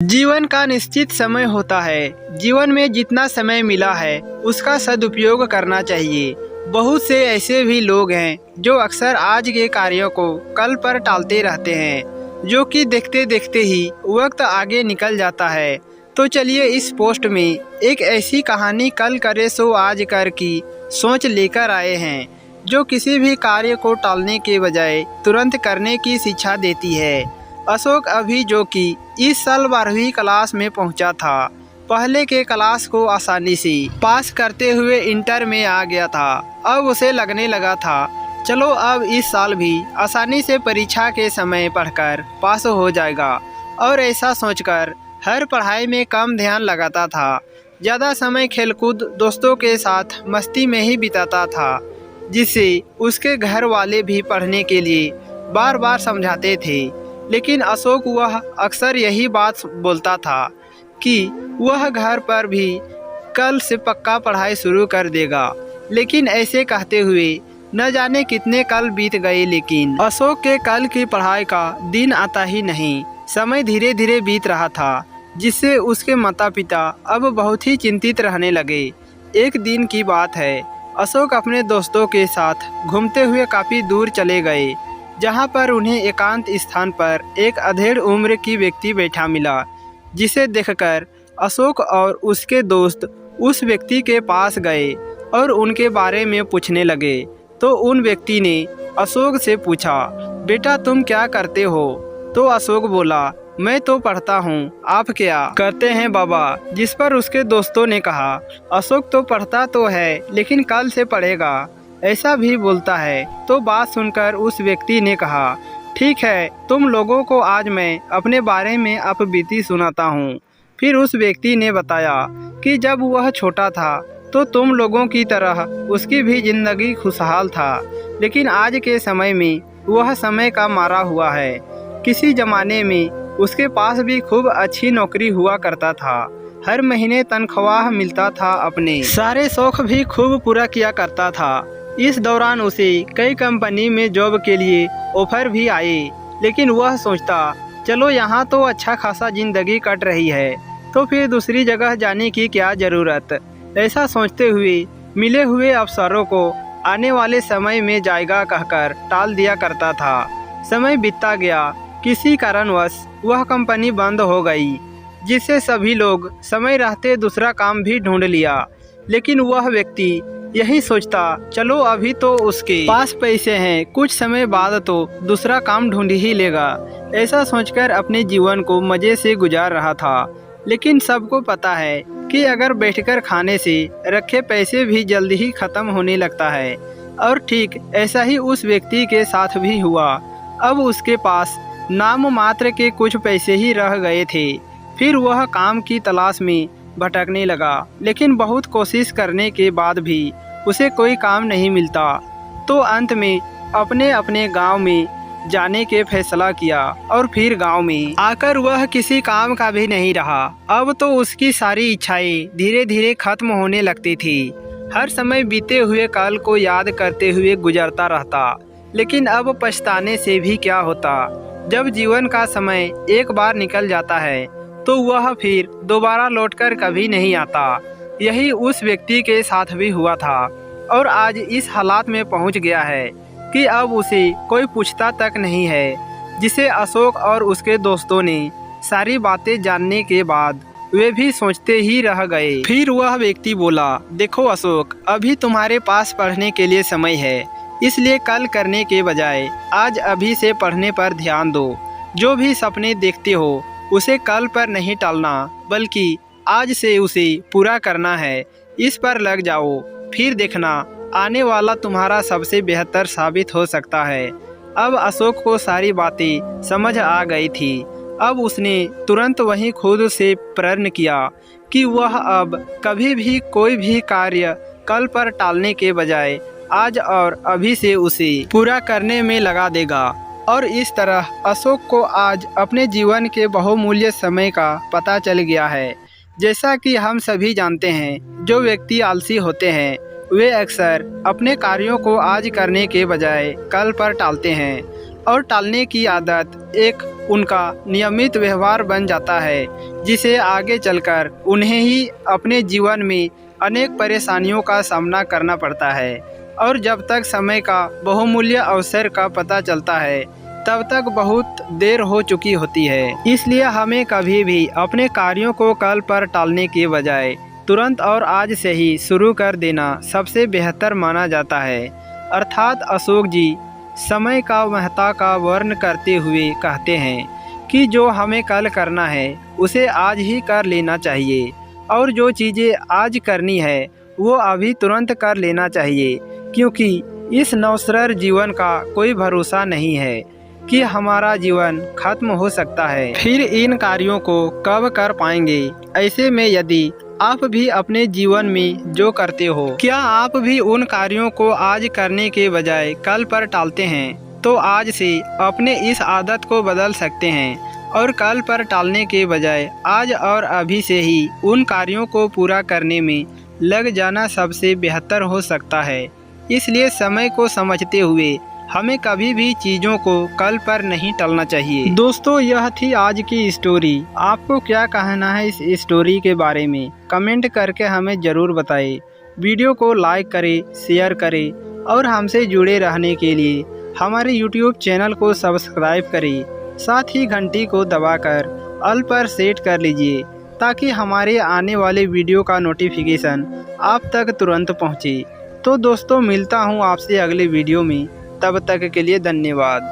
जीवन का निश्चित समय होता है। जीवन में जितना समय मिला है उसका सदुपयोग करना चाहिए। बहुत से ऐसे भी लोग हैं जो अक्सर आज के कार्यों को कल पर टालते रहते हैं, जो कि देखते देखते ही वक्त आगे निकल जाता है। तो चलिए इस पोस्ट में एक ऐसी कहानी कल करे सो आज कर की सोच लेकर आए हैं, जो किसी भी कार्य को टालने के बजाय तुरंत करने की शिक्षा देती है। अशोक अभी जो कि इस साल 12वीं क्लास में पहुंचा था, पहले के क्लास को आसानी से पास करते हुए इंटर में आ गया था। अब उसे लगने लगा था चलो अब इस साल भी आसानी से परीक्षा के समय पढ़कर पास हो जाएगा, और ऐसा सोचकर हर पढ़ाई में कम ध्यान लगाता था। ज़्यादा समय खेलकूद दोस्तों के साथ मस्ती में ही बिताता था, जिससे उसके घर वाले भी पढ़ने के लिए बार बार समझाते थे। लेकिन अशोक वह अक्सर यही बात बोलता था कि वह घर पर भी कल से पक्का पढ़ाई शुरू कर देगा। लेकिन ऐसे कहते हुए न जाने कितने कल बीत गए, लेकिन अशोक के कल की पढ़ाई का दिन आता ही नहीं। समय धीरे धीरे बीत रहा था, जिससे उसके माता पिता अब बहुत ही चिंतित रहने लगे। एक दिन की बात है, अशोक अपने दोस्तों के साथ घूमते हुए काफ़ी दूर चले गए, जहां पर उन्हें एकांत स्थान पर एक अधेड़ उम्र की व्यक्ति बैठा मिला, जिसे देखकर अशोक और उसके दोस्त उस व्यक्ति के पास गए और उनके बारे में पूछने लगे। तो उन व्यक्ति ने अशोक से पूछा, बेटा तुम क्या करते हो? तो अशोक बोला, मैं तो पढ़ता हूँ, आप क्या करते हैं बाबा? जिस पर उसके दोस्तों ने कहा, अशोक तो पढ़ता तो है लेकिन कल से पढ़ेगा, ऐसा भी बोलता है। तो बात सुनकर उस व्यक्ति ने कहा, ठीक है, तुम लोगों को आज मैं अपने बारे में अपबीती सुनाता हूँ। फिर उस व्यक्ति ने बताया कि जब वह छोटा था तो तुम लोगों की तरह उसकी भी जिंदगी खुशहाल था, लेकिन आज के समय में वह समय का मारा हुआ है। किसी ज़माने में उसके पास भी खूब अच्छी नौकरी हुआ करता था, हर महीने तनख्वाह मिलता था, अपने सारे शौक भी खूब पूरा किया करता था। इस दौरान उसे कई कंपनी में जॉब के लिए ऑफर भी आए, लेकिन वह सोचता चलो यहाँ तो अच्छा खासा ज़िंदगी कट रही है, तो फिर दूसरी जगह जाने की क्या ज़रूरत। ऐसा सोचते हुए मिले हुए अवसरों को आने वाले समय में जाएगा कहकर टाल दिया करता था। समय बीतता गया, किसी कारणवश वह कंपनी बंद हो गई, जिससे सभी लोग समय रहते दूसरा काम भी ढूंढ लिया। लेकिन वह व्यक्ति यही सोचता चलो अभी तो उसके पास पैसे हैं, कुछ समय बाद तो दूसरा काम ढूंढ ही लेगा। ऐसा सोचकर अपने जीवन को मज़े से गुजार रहा था। लेकिन सबको पता है कि अगर बैठकर खाने से रखे पैसे भी जल्दी ही ख़त्म होने लगता है, और ठीक ऐसा ही उस व्यक्ति के साथ भी हुआ। अब उसके पास नाम मात्र के कुछ पैसे ही रह गए थे। फिर वह काम की तलाश में भटकने लगा, लेकिन बहुत कोशिश करने के बाद भी उसे कोई काम नहीं मिलता। तो अंत में अपने अपने गांव में जाने के फैसला किया, और फिर गांव में आकर वह किसी काम का भी नहीं रहा। अब तो उसकी सारी इच्छाएं धीरे धीरे खत्म होने लगती थी। हर समय बीते हुए कल को याद करते हुए गुजरता रहता, लेकिन अब पछताने से भी क्या होता। जब जीवन का समय एक बार निकल जाता है तो वह फिर दोबारा लौटकर कभी नहीं आता। यही उस व्यक्ति के साथ भी हुआ था, और आज इस हालात में पहुंच गया है कि अब उसे कोई पूछता तक नहीं है। जिसे अशोक और उसके दोस्तों ने सारी बातें जानने के बाद वे भी सोचते ही रह गए। फिर वह व्यक्ति बोला, देखो अशोक, अभी तुम्हारे पास पढ़ने के लिए समय है, इसलिए कल करने के बजाय आज अभी से पढ़ने पर ध्यान दो। जो भी सपने देखते हो उसे कल पर नहीं टालना, बल्कि आज से उसे पूरा करना है। इस पर लग जाओ, फिर देखना आने वाला तुम्हारा सबसे बेहतर साबित हो सकता है। अब अशोक को सारी बातें समझ आ गई थी। अब उसने तुरंत वहीं खुद से प्रण किया कि वह अब कभी भी कोई भी कार्य कल पर टालने के बजाय आज और अभी से उसे पूरा करने में लगा देगा। और इस तरह अशोक को आज अपने जीवन के बहुमूल्य समय का पता चल गया है। जैसा कि हम सभी जानते हैं, जो व्यक्ति आलसी होते हैं वे अक्सर अपने कार्यों को आज करने के बजाय कल पर टालते हैं, और टालने की आदत एक उनका नियमित व्यवहार बन जाता है, जिसे आगे चलकर उन्हें ही अपने जीवन में अनेक परेशानियों का सामना करना पड़ता है। और जब तक समय का बहुमूल्य अवसर का पता चलता है, तब तक बहुत देर हो चुकी होती है। इसलिए हमें कभी भी अपने कार्यों को कल पर टालने के बजाय तुरंत और आज से ही शुरू कर देना सबसे बेहतर माना जाता है। अर्थात अशोक जी समय का महत्व का वर्ण करते हुए कहते हैं कि जो हमें कल करना है उसे आज ही कर लेना चाहिए, और जो चीज़ें आज करनी है वो अभी तुरंत कर लेना चाहिए, क्योंकि इस नश्वर जीवन का कोई भरोसा नहीं है कि हमारा जीवन खत्म हो सकता है। फिर इन कार्यों को कब कर पाएंगे? ऐसे में यदि आप भी अपने जीवन में जो करते हो, क्या आप भी उन कार्यों को आज करने के बजाय कल पर टालते हैं, तो आज से अपने इस आदत को बदल सकते हैं और कल पर टालने के बजाय आज और अभी से ही उन कार्यों को पूरा करने में लग जाना सबसे बेहतर हो सकता है। इसलिए समय को समझते हुए हमें कभी भी चीज़ों को कल पर नहीं टालना चाहिए। दोस्तों, यह थी आज की स्टोरी। आपको क्या कहना है इस स्टोरी के बारे में? कमेंट करके हमें ज़रूर बताएं। वीडियो को लाइक करें, शेयर करें और हमसे जुड़े रहने के लिए हमारे YouTube चैनल को सब्सक्राइब करें। साथ ही घंटी को दबाकर ऑल पर सेट कर लीजिए, ताकि हमारे आने वाले वीडियो का नोटिफिकेशन आप तक तुरंत पहुँचे। तो दोस्तों, मिलता हूँ आपसे अगले वीडियो में। तब तक के लिए धन्यवाद।